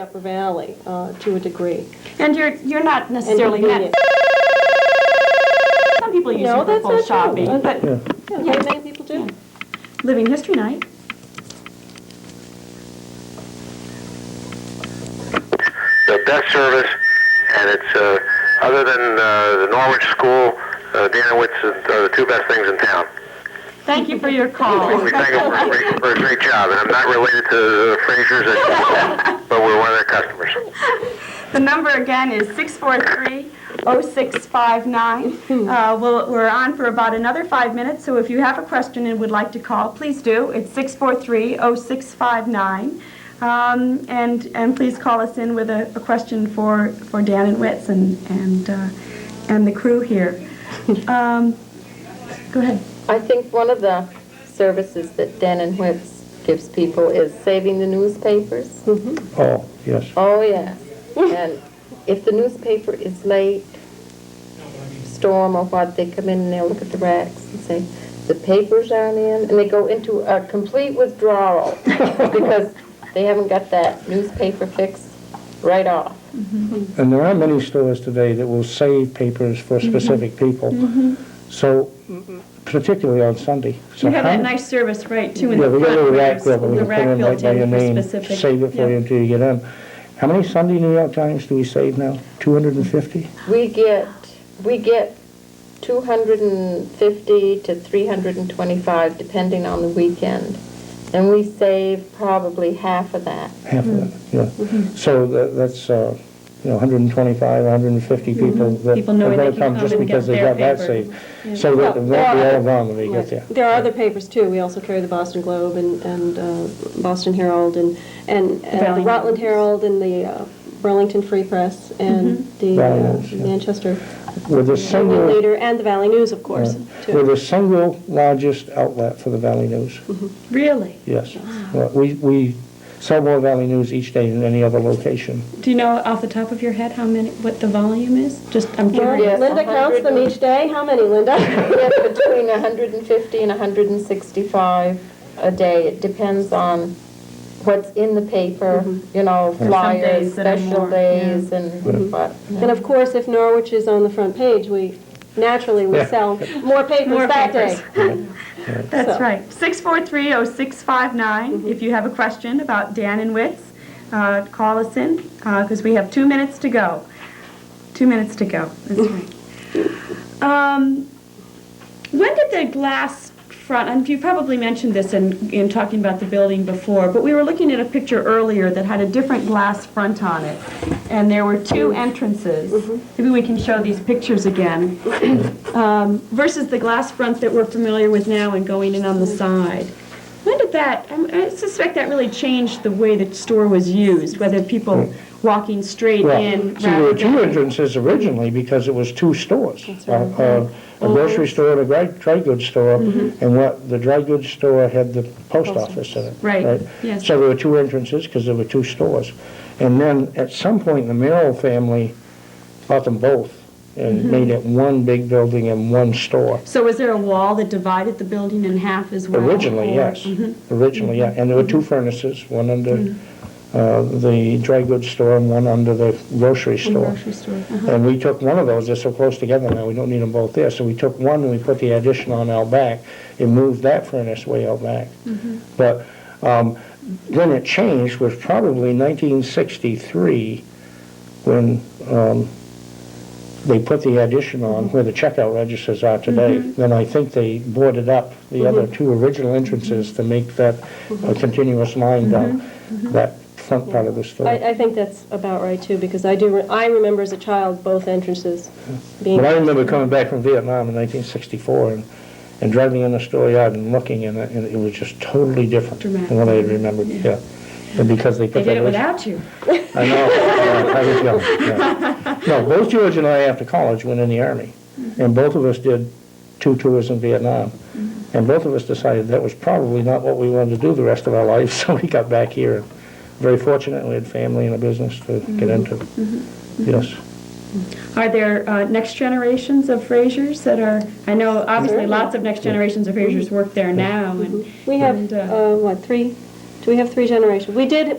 Upper Valley to a degree.
And you're not necessarily
convenient.
Some people use
No,
it for
that's
full
not
shopping,
true.
but
Yeah, many people do.
Living History Night.
The best service, and it's other than the Norwich School, Dan and Whit's are the two best things in town.
Thank you for your call.
We thank them for a great job, and I'm not related to the Frasers, but we're one of their customers.
The number again is 643-0659. We're on for about another 5 minutes, so if you have a question and would like to call, please do. It's 643-0659. And please call us in with a question for Dan and Whit's and the crew here. Go ahead.
I think one of the services that Dan and Whit's gives people is saving the newspapers.
Oh, yes.
Oh, yes. And if the newspaper is late, storm or what, they come in and they'll look at the racks and say, the papers aren't in, and they go into a complete withdrawal because they haven't got that newspaper fixed right off.
And there are many stores today that will save papers for specific people. So, particularly on Sunday. So
You have that
how-
nice service, right, too, in
Yeah,
the
we got a
front.
little
where
rack
there's
where we
the
can put
rack
in right
built
by your
in for
name,
specific.
save it for you
Yep.
until you get in. How many Sunday New York Times do we save now? 250?
We get 250 to 325 depending on the weekend. And we save probably half of that.
Half of it, yeah. So that's, 125, 150 people that
People knowing
are
they
going to
can
come
come
just
and get
because they
their
got that
paper.
saved. So that it won't be all gone when they get there.
There are other papers too. We also carry the Boston Globe and Boston Herald and the
Valley
Rutland
News.
Herald and the Burlington Free Press and the
Valley News, yeah.
Manchester
With a single,
Leader and the Valley News, of course,
we're
too.
the single largest outlet for the Valley News.
Really?
Yes. Well, we sell more Valley News each day than any other location.
Do you know off the top of your head what the volume is? Just, I'm
Well,
curious.
Yes,
Linda counts them
100
each day. How many, Linda?
We get between 150 and 165 a day. It depends on what's in the paper, flyers,
days that are
special
more,
days, and what.
And of course, if Norwich is on the front page, we naturally sell more papers
More
that
papers.
day.
That's
So.
right. 643-0659. If you have a question about Dan and Whit's, call us in, because we have 2 minutes to go. 2 minutes to go. That's right. When did the glass front, and you probably mentioned this in talking about the building before, but we were looking at a picture earlier that had a different glass front on it, and there were two entrances. Maybe we can show these pictures again, versus the glass front that we're familiar with now and going in on the side. When did that, I suspect that really changed the way the store was used, whether people walking straight
Well,
in
see, there were
rather
two
than...
entrances originally because it was two stores.
right.
A grocery store and a dry goods store, and what, the dry goods store had the post office in it.
Right, yes.
So there were two entrances because there were two stores. And then at some point, the Merrill family bought them both and made it one big building and one store.
So was there a wall that divided the building in half as well?
Originally,
or-
yes. Originally, yeah. And there were two furnaces, one under the dry goods store and one under the grocery store.
Grocery store.
And we took one of those, they're so close together now, we don't need them both there. So we took one and we put the addition on out back and moved that furnace way out back. But when it changed was probably 1963 when they put the addition on where the checkout registers are today. Then I think they boarded up the other two original entrances to make that a continuous line down that front part of the store.
I think that's about right, too, because I remember as a child both entrances being...
But I remember coming back from Vietnam in 1964 and driving in the store yard and looking, and it was just totally different than what I had remembered. Yeah. And because they
They
put
did it
that...
without you.
I know, I was young. Yeah. No, both George and I after college went in the Army, and both of us did 2 tours in Vietnam. And both of us decided that was probably not what we wanted to do the rest of our lives, so we got back here. Very fortunate, we had family and a business to get into. Yes.
Are there next generations of Frasers that are, I know obviously lots of next generations of Frasers work there now. And
We have, three? Do we have 3 generations? We did,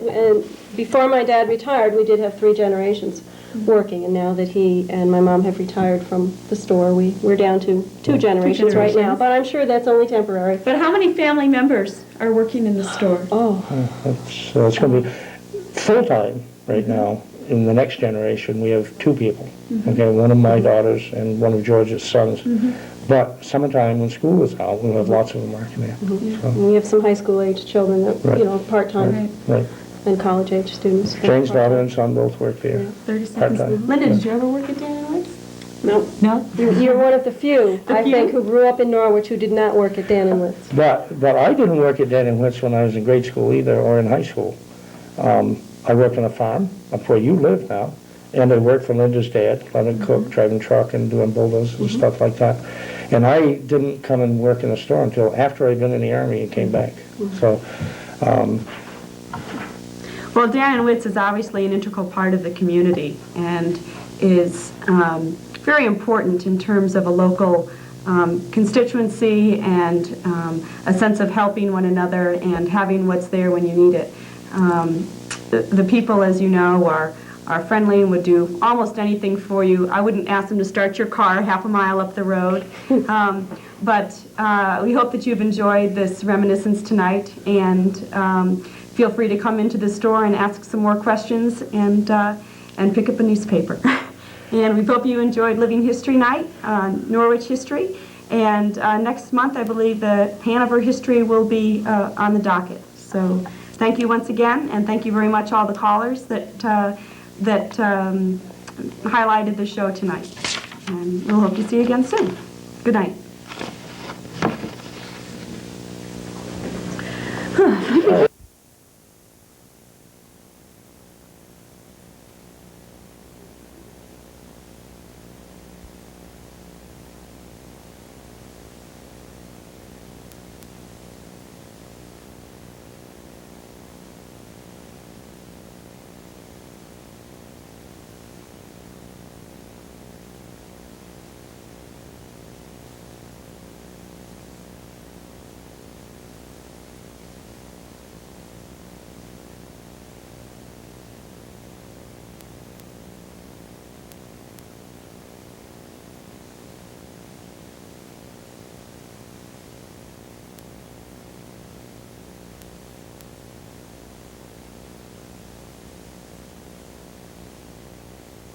before my dad retired, we did have 3 generations working, and now that he and my mom have retired from the store, we're down to 2 generations right now, but I'm sure that's only temporary.
But how many family members are working in the store?
Oh,
It's going to be full-time right now. In the next generation, we have 2 people. Okay, one of my daughters and one of George's sons. But summertime, when school is out, we'll have lots of them working there. So,
and we have some high school age children that,
Right.
part-time,
right.
and college age students.
Jane's daughter and son both work there.
30 seconds.
Part-time.
Linda, did you ever work at Dan and Whit's?
No.
No?
You're one of the few, I
few?
think, who grew up in Norwich who did not work at Dan and Whit's.
But I didn't work at Dan and Whit's when I was in grade school either, or in high school. I worked on a farm, up where you live now, and I worked for Linda's dad, letting cook, driving truck, and doing bulldozers and stuff like that. And I didn't come and work in the store until after I'd been in the Army and came back. So,
Well, Dan and Whit's is obviously an integral part of the community and is very important in terms of a local constituency and a sense of helping one another and having what's there when you need it. The people, as you know, are friendly and would do almost anything for you. I wouldn't ask them to start your car half a mile up the road. But we hope that you've enjoyed this reminiscence tonight, and feel free to come into the store and ask some more questions and pick up a newspaper. And we hope you enjoyed Living History Night, Norwich History. And next month, I believe, the Hanover History will be on the docket. So thank you once again, and thank you very much all the callers that highlighted the show tonight. And we'll hope to see you again soon. Good night.